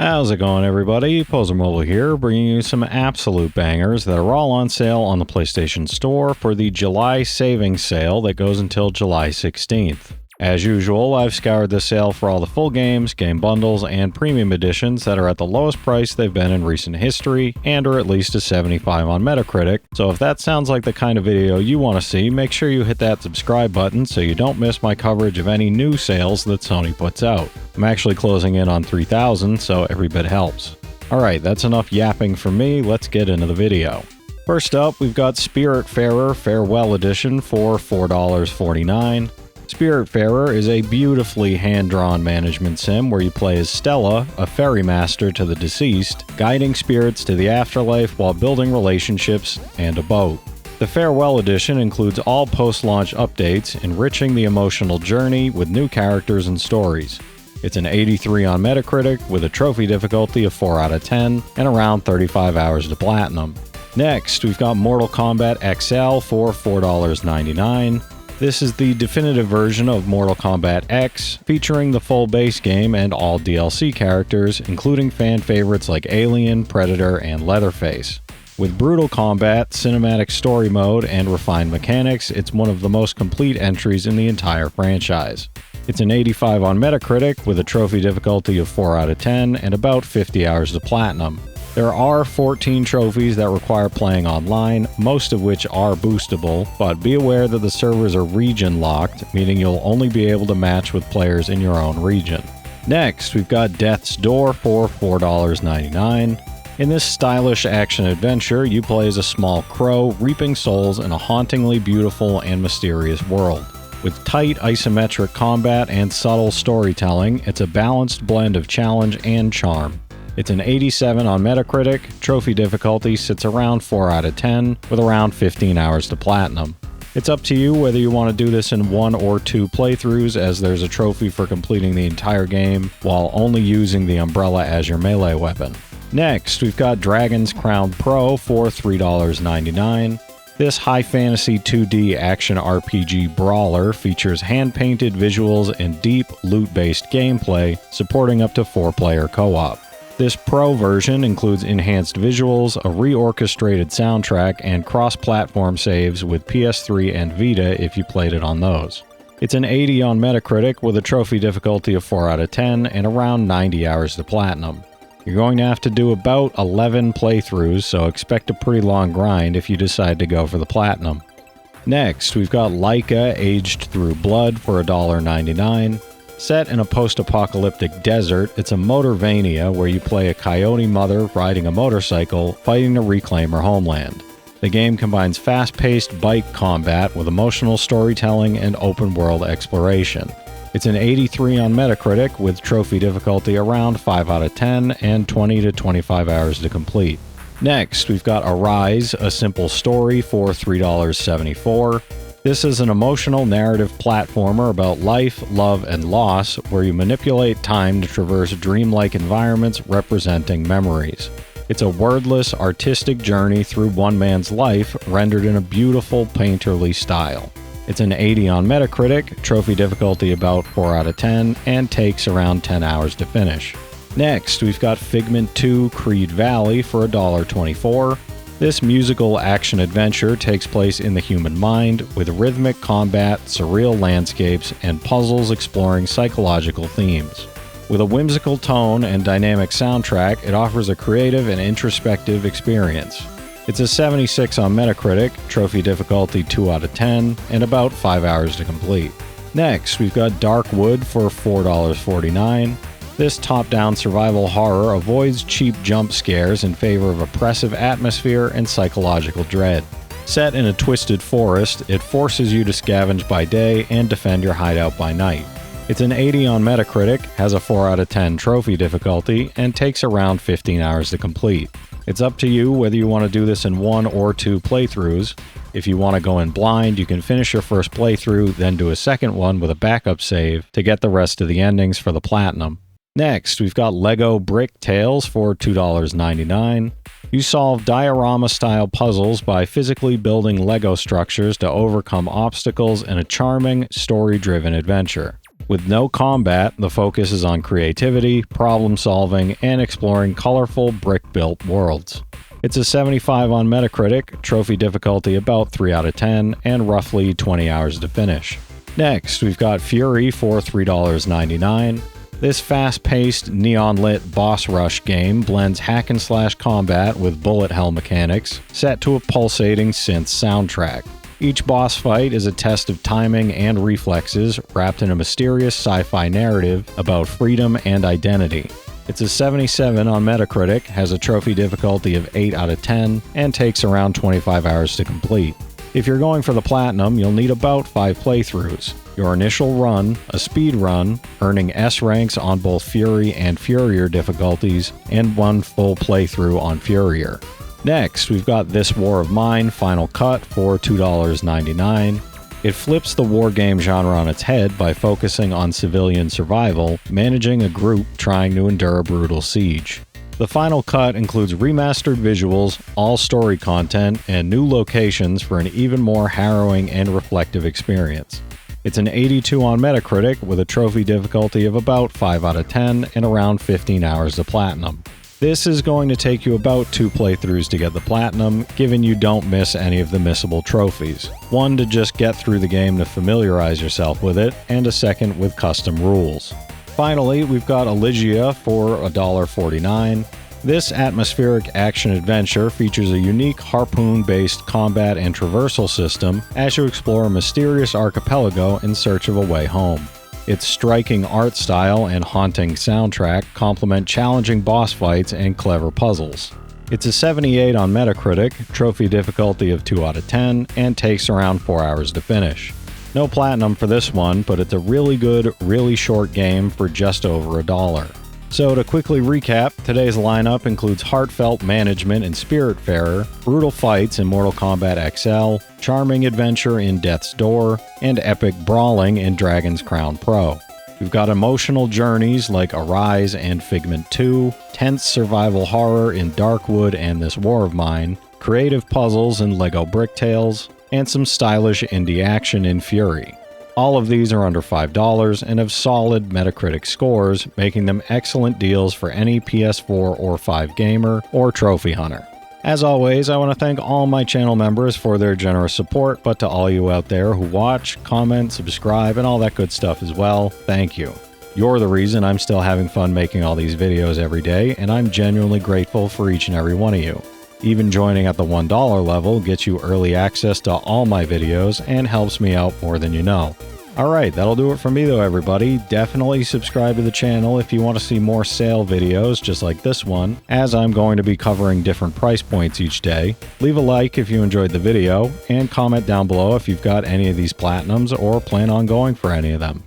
How's it going, everybody? Pozermobil here, bringing you some absolute bangers that are all on sale on the PlayStation Store for the July savings sale that goes until July 16th. As usual, I've scoured the sale for all the full games, game bundles, and premium editions that are at the lowest price they've been in recent history and are at least a 75 on Metacritic, so if that sounds like the kind of video you want to see, make sure you hit that subscribe button so you don't miss my coverage of any new sales that Sony puts out. I'm actually closing in on 3,000, so every bit helps. Alright, that's enough yapping for me, let's get into the video. First up, we've got Spiritfarer Farewell Edition for $4.49. Spiritfarer is a beautifully hand-drawn management sim where you play as Stella, a ferry master to the deceased, guiding spirits to the afterlife while building relationships and a boat. The Farewell Edition includes all post-launch updates, enriching the emotional journey with new characters and stories. It's an 83 on Metacritic with a trophy difficulty of 4 out of 10 and around 35 hours to platinum. Next, we've got Mortal Kombat XL for $4.99. This is the definitive version of Mortal Kombat X, featuring the full base game and all DLC characters, including fan favorites like Alien, Predator, and Leatherface. With brutal combat, cinematic story mode, and refined mechanics, it's one of the most complete entries in the entire franchise. It's an 85 on Metacritic with a trophy difficulty of 4 out of 10 and about 50 hours to platinum. There are 14 trophies that require playing online, most of which are boostable, but be aware that the servers are region locked, meaning you'll only be able to match with players in your own region. Next, we've got Death's Door for $4.99. In this stylish action adventure, you play as a small crow reaping souls in a hauntingly beautiful and mysterious world. With tight isometric combat and subtle storytelling, it's a balanced blend of challenge and charm. It's an 87 on Metacritic, trophy difficulty sits around 4 out of 10, with around 15 hours to platinum. It's up to you whether you want to do this in 1 or 2 playthroughs, as there's a trophy for completing the entire game while only using the umbrella as your melee weapon. Next, we've got Dragon's Crown Pro for $3.99. This high fantasy 2D action RPG brawler features hand-painted visuals and deep loot-based gameplay, supporting up to 4-player co-op. This Pro version includes enhanced visuals, a reorchestrated soundtrack, and cross-platform saves with PS3 and Vita if you played it on those. It's an 80 on Metacritic with a trophy difficulty of 4 out of 10 and around 90 hours to platinum. You're going to have to do about 11 playthroughs, so expect a pretty long grind if you decide to go for the platinum. Next, we've got Laika Aged Through Blood for $1.99. Set in a post-apocalyptic desert, it's a Motorvania where you play a coyote mother riding a motorcycle, fighting to reclaim her homeland. The game combines fast-paced bike combat with emotional storytelling and open-world exploration. It's an 83 on Metacritic with trophy difficulty around 5 out of 10 and 20 to 25 hours to complete. Next, we've got Arise, a simple story for $3.74. This is an emotional narrative platformer about life, love, and loss, where you manipulate time to traverse dreamlike environments representing memories. It's a wordless, artistic journey through one man's life, rendered in a beautiful, painterly style. It's an 80 on Metacritic, trophy difficulty about 4 out of 10, and takes around 10 hours to finish. Next, we've got Figment 2 Creed Valley for $1.24. This musical action-adventure takes place in the human mind, with rhythmic combat, surreal landscapes, and puzzles exploring psychological themes. With a whimsical tone and dynamic soundtrack, it offers a creative and introspective experience. It's a 76 on Metacritic, trophy difficulty 2 out of 10, and about 5 hours to complete. Next, we've got Darkwood for $4.49. This top-down survival horror avoids cheap jump scares in favor of oppressive atmosphere and psychological dread. Set in a twisted forest, it forces you to scavenge by day and defend your hideout by night. It's an 80 on Metacritic, has a 4 out of 10 trophy difficulty, and takes around 15 hours to complete. It's up to you whether you want to do this in 1 or 2 playthroughs. If you want to go in blind, you can finish your first playthrough, then do a second one with a backup save to get the rest of the endings for the platinum. Next, we've got Lego Bricktales for $2.99. You solve diorama-style puzzles by physically building Lego structures to overcome obstacles in a charming, story-driven adventure. With no combat, the focus is on creativity, problem solving, and exploring colorful brick-built worlds. It's a 75 on Metacritic, trophy difficulty about 3 out of 10, and roughly 20 hours to finish. Next, we've got Furi for $3.99. This fast-paced, neon-lit boss rush game blends hack-and-slash combat with bullet hell mechanics, set to a pulsating synth soundtrack. Each boss fight is a test of timing and reflexes, wrapped in a mysterious sci-fi narrative about freedom and identity. It's a 77 on Metacritic, has a trophy difficulty of 8 out of 10, and takes around 25 hours to complete. If you're going for the platinum, you'll need about 5 playthroughs. Your initial run, a speed run, earning S ranks on both Furi and Furier difficulties, and 1 full playthrough on Furier. Next, we've got This War of Mine Final Cut for $2.99. It flips the war game genre on its head by focusing on civilian survival, managing a group trying to endure a brutal siege. The Final Cut includes remastered visuals, all story content, and new locations for an even more harrowing and reflective experience. It's an 82 on Metacritic with a trophy difficulty of about 5 out of 10 and around 15 hours to platinum. This is going to take you about 2 playthroughs to get the platinum, given you don't miss any of the missable trophies. One to just get through the game to familiarize yourself with it, and a second with custom rules. Finally, we've got Olija for $1.49. This atmospheric action-adventure features a unique harpoon-based combat and traversal system as you explore a mysterious archipelago in search of a way home. Its striking art style and haunting soundtrack complement challenging boss fights and clever puzzles. It's a 78 on Metacritic, trophy difficulty of 2 out of 10, and takes around 4 hours to finish. No platinum for this one, but it's a really good, really short game for just over $1. So to quickly recap, today's lineup includes heartfelt management in Spiritfarer, brutal fights in Mortal Kombat XL, charming adventure in Death's Door, and epic brawling in Dragon's Crown Pro. We've got emotional journeys like Arise and Figment 2, tense survival horror in Darkwood and This War of Mine, creative puzzles in LEGO Bricktales, and some stylish indie action in Furi. All of these are under $5 and have solid Metacritic scores, making them excellent deals for any PS4 or 5 gamer or trophy hunter. As always, I want to thank all my channel members for their generous support, but to all you out there who watch, comment, subscribe, and all that good stuff as well, thank you. You're the reason I'm still having fun making all these videos every day, and I'm genuinely grateful for each and every one of you. Even joining at the $1 level gets you early access to all my videos and helps me out more than you know. Alright, that'll do it for me though, everybody. Definitely subscribe to the channel if you want to see more sale videos just like this one, as I'm going to be covering different price points each day. Leave a like if you enjoyed the video, and comment down below if you've got any of these platinums or plan on going for any of them.